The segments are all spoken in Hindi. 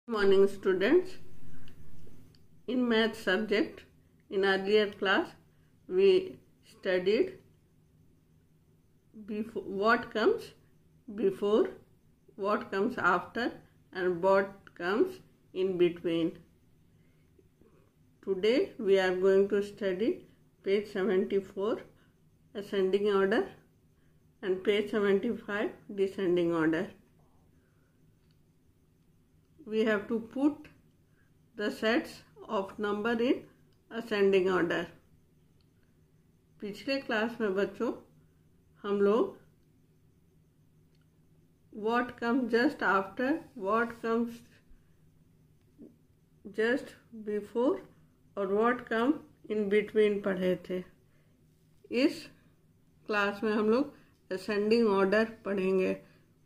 Morning students. In math subject, in earlier class we studied what comes before, what comes after and what comes in between. Today we are going to study page 74 ascending order and page 75 descending order. We have to put the sets of number in ascending order. पिछले क्लास में बच्चों हम लोग what comes just after, what comes just before और what comes in between पढ़े थे. इस क्लास में हम लोग ascending order पढ़ेंगे.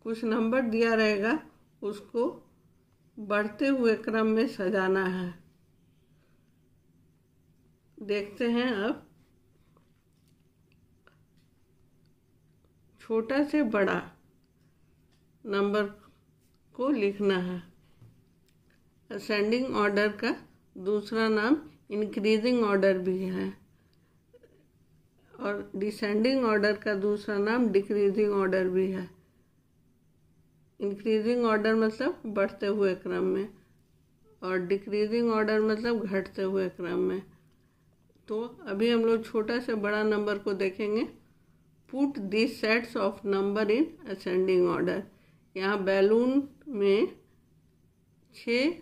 कुछ नंबर दिया रहेगा, उसको बढ़ते हुए क्रम में सजाना है. देखते हैं अब. छोटा से बड़ा नंबर को लिखना है. असेंडिंग ऑर्डर का दूसरा नाम इंक्रीजिंग ऑर्डर भी है और डिसेंडिंग ऑर्डर का दूसरा नाम डिक्रीजिंग ऑर्डर भी है. इंक्रीजिंग ऑर्डर मतलब बढ़ते हुए क्रम में और डिक्रीजिंग ऑर्डर मतलब घटते हुए क्रम में. तो अभी हम लोग छोटा से बड़ा नंबर को देखेंगे. Put this sets of number in ascending order. यहाँ बैलून में 6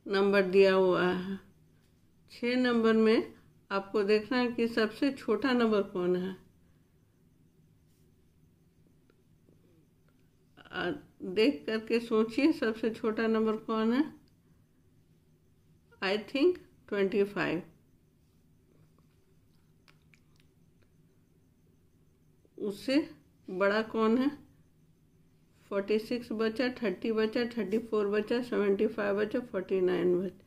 नंबर दिया हुआ है. 6 नंबर में आपको देखना है कि सबसे छोटा नंबर कौन है. देख करके सोचिए सबसे छोटा नंबर कौन है. I think 25. उससे बड़ा कौन है. 46 बचा, 30 बचा, 34 बचा, 75 बचा, 49 बचा,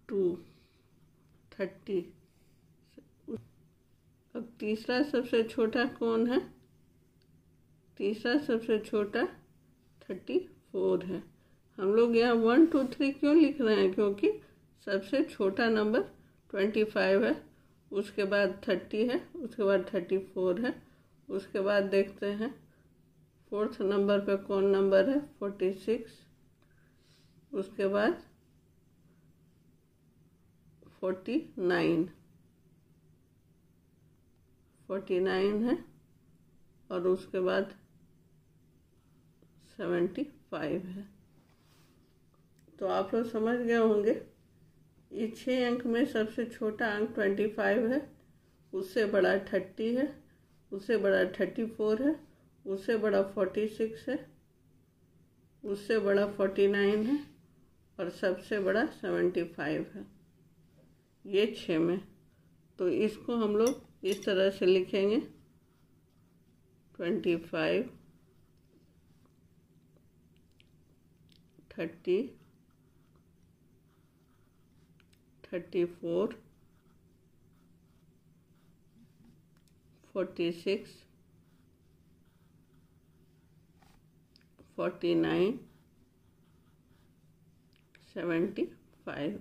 230. अब तीसरा सबसे छोटा कौन है. तीसरा सबसे छोटा 34 है. हम लोग यहाँ 1 2 3 क्यों लिख रहे हैं, क्योंकि सबसे छोटा नंबर 25 है, उसके बाद 30 है, उसके बाद 34 है, उसके बाद देखते हैं 4th नंबर पे कौन नंबर है. 46, उसके बाद 49 है और उसके बाद 75 है. तो आप लोग समझ गए होंगे. ये 6 अंक में सबसे छोटा अंक 25 है, उससे बड़ा 30 है, उससे बड़ा 34 है, उससे बड़ा 46 है, उससे बड़ा 49 है और सबसे बड़ा 75 है. ये 6 में. तो इसको हम लोग इस तरह से लिखेंगे. 25, 30, 34, 46, 49, 75.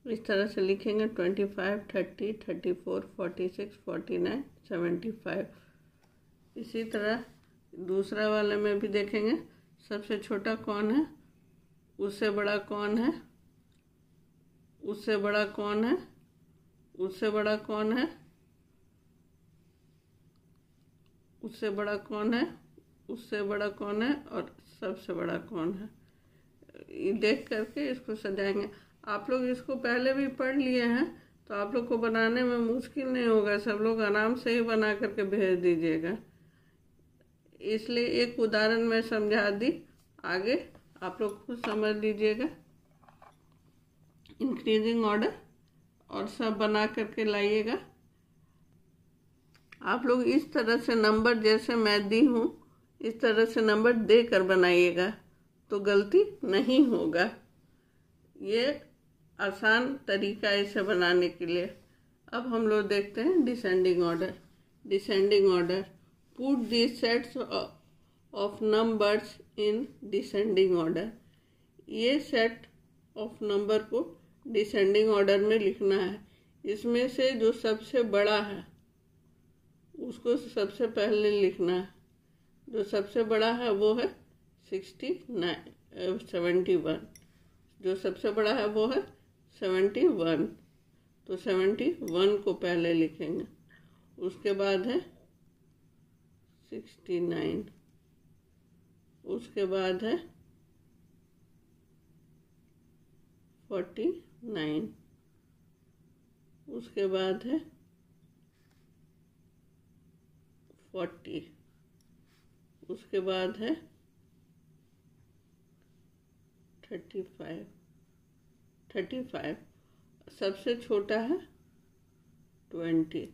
इस तरह से लिखेंगे. 25, 30, 34, 46, 49, 75. इसी तरह दूसरा वाले में भी देखेंगे. सबसे छोटा कौन है, उससे बड़ा कौन है, उससे बड़ा कौन है, उससे बड़ा कौन है, उससे बड़ा कौन है, उससे बड़ा कौन है और सबसे बड़ा कौन है. देख करके इसको सजाएंगे. आप लोग इसको पहले भी पढ़ लिए हैं तो आप लोग को बनाने में मुश्किल नहीं होगा. सब लोग आराम से ही बना करके भेज दीजिएगा. इसलिए एक उदाहरण में समझा दी, आगे आप लोग खुद समझ लीजिएगा. इंक्रीजिंग ऑर्डर और सब बना करके लाइएगा. आप लोग इस तरह से नंबर जैसे मैं दी हूँ इस तरह से नंबर दे कर बनाइएगा तो गलती नहीं होगा. ये आसान तरीका है इसे बनाने के लिए. अब हम लोग देखते हैं descending order. Descending order. Put these sets of numbers in descending order. ये सेट ऑफ नंबर को डिसेंडिंग ऑर्डर में लिखना है। इसमें से जो सबसे बड़ा है उसको सबसे पहले लिखना है। जो सबसे बड़ा है वो है 71। जो सबसे बड़ा है वो है 71, तो 71 को पहले लिखेंगे। उसके बाद है 69, उसके बाद है 49, उसके बाद है 40, उसके बाद है 35, सबसे छोटा है 20।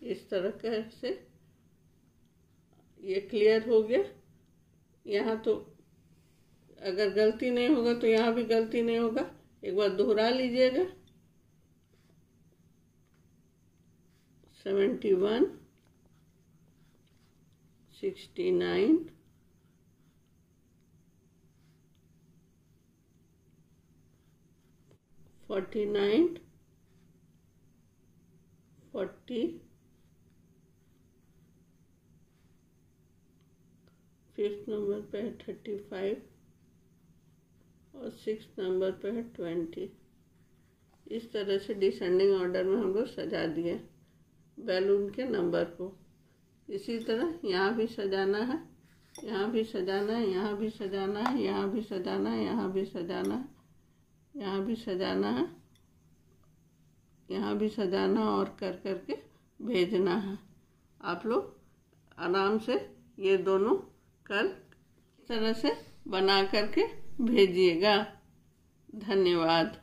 इस तरह से ये क्लियर हो गया। यहाँ तो अगर गलती नहीं होगा तो यहाँ भी गलती नहीं होगा, एक बार दोहरा लीजिएगा। 71, 69, 49, 40, 5th नंबर पे है 35 और 6th नंबर पे है 20। इस तरह से डिसेंडिंग ऑर्डर में हम लोग सजा दिए बैलून के नंबर को। इसी तरह यहाँ भी सजाना है, यहाँ भी सजाना है, यहाँ भी सजाना है, यहाँ भी सजाना है, यहाँ भी सजाना है, यहाँ भी सजाना है, यहाँ भी सजाना और कर करके भेजना है। आप लोग आराम से ये दोनों कल इस तरह से बना करके भेजिएगा। धन्यवाद।